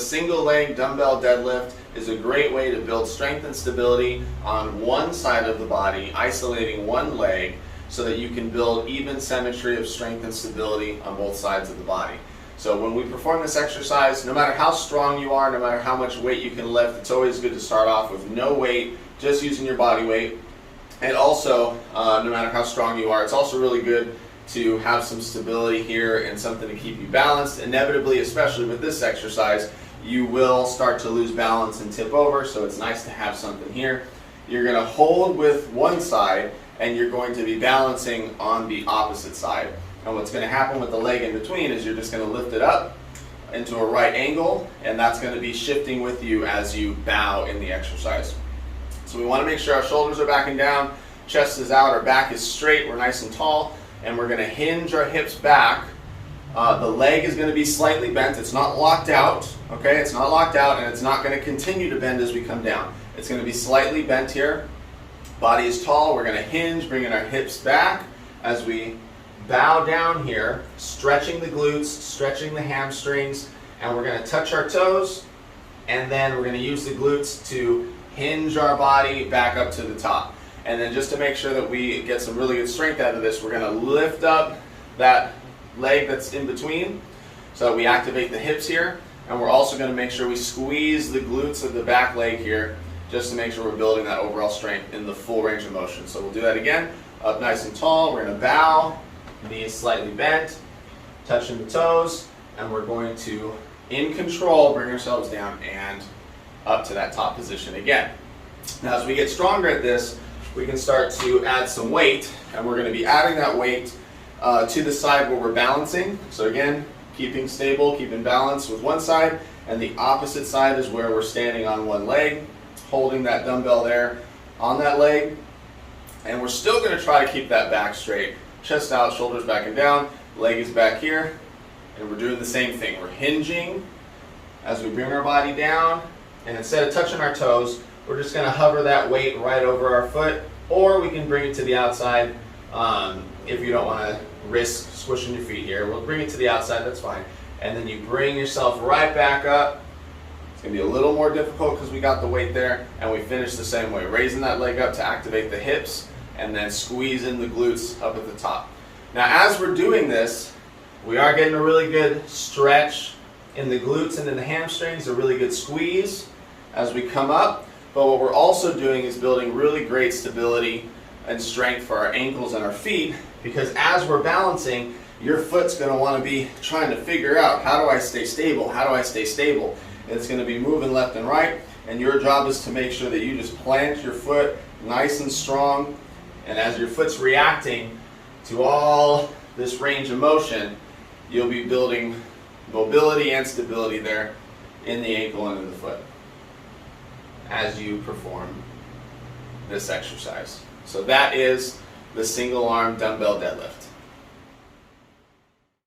single leg dumbbell deadlift is a great way to build strength and stability on one side of the body, isolating one leg, so that you can build even symmetry of strength and stability on both sides of the body. So when we perform this exercise, no matter how strong you are, no matter how much weight you can lift, it's always good to start off with no weight, just using your body weight. And also, no matter how strong you are, it's also really good to have some stability here and something to keep you balanced. Inevitably, especially with this exercise, you will start to lose balance and tip over, so it's nice to have something here. You're going to hold with one side, and you're going to be balancing on the opposite side. And what's going to happen with the leg in between is you're just going to lift it up into a right angle, and that's going to be shifting with you as you bow in the exercise. So we want to make sure our shoulders are backing down, chest is out, our back is straight, we're nice and tall, and we're going to hinge our hips back. The leg is going to be slightly bent. It's not locked out, okay? It's not locked out, and it's not going to continue to bend as we come down. It's going to be slightly bent here. Body is tall. We're going to hinge, bringing our hips back as we bow down here, stretching the glutes, stretching the hamstrings, and we're going to touch our toes, and then we're going to use the glutes to hinge our body back up to the top. And then just to make sure that we get some really good strength out of this, we're going to lift up that leg that's in between so that we activate the hips here, and we're also going to make sure we squeeze the glutes of the back leg here just to make sure we're building that overall strength in the full range of motion. So we'll do that again. Up nice and tall, we're going to bow, knees slightly bent, touching the toes, and we're going to, in control, bring ourselves down and up to that top position again. Now as we get stronger at this, we can start to add some weight, and we're going to be adding that weight to the side where we're balancing. So again, keeping stable, keeping balance with one side, and the opposite side is where we're standing on one leg, holding that dumbbell there on that leg, and we're still going to try to keep that back straight, chest out, shoulders back and down, leg is back here, and we're doing the same thing. We're hinging as we bring our body down, and instead of touching our toes, we're just going to hover that weight right over our foot, or we can bring it to the outside if you don't want to risk squishing your feet here. We'll bring it to the outside, that's fine. And then you bring yourself right back up. It's going to be a little more difficult because we got the weight there, and we finish the same way, raising that leg up to activate the hips, and then squeezing the glutes up at the top. Now as we're doing this, we are getting a really good stretch in the glutes and in the hamstrings, a really good squeeze as we come up. But what we're also doing is building really great stability and strength for our ankles and our feet, because as we're balancing, your foot's going to want to be trying to figure out, how do I stay stable? How do I stay stable? And it's going to be moving left and right, and your job is to make sure that you just plant your foot nice and strong, and as your foot's reacting to all this range of motion, you'll be building mobility and stability there in the ankle and in the foot as you perform this exercise. So that is the single arm dumbbell deadlift.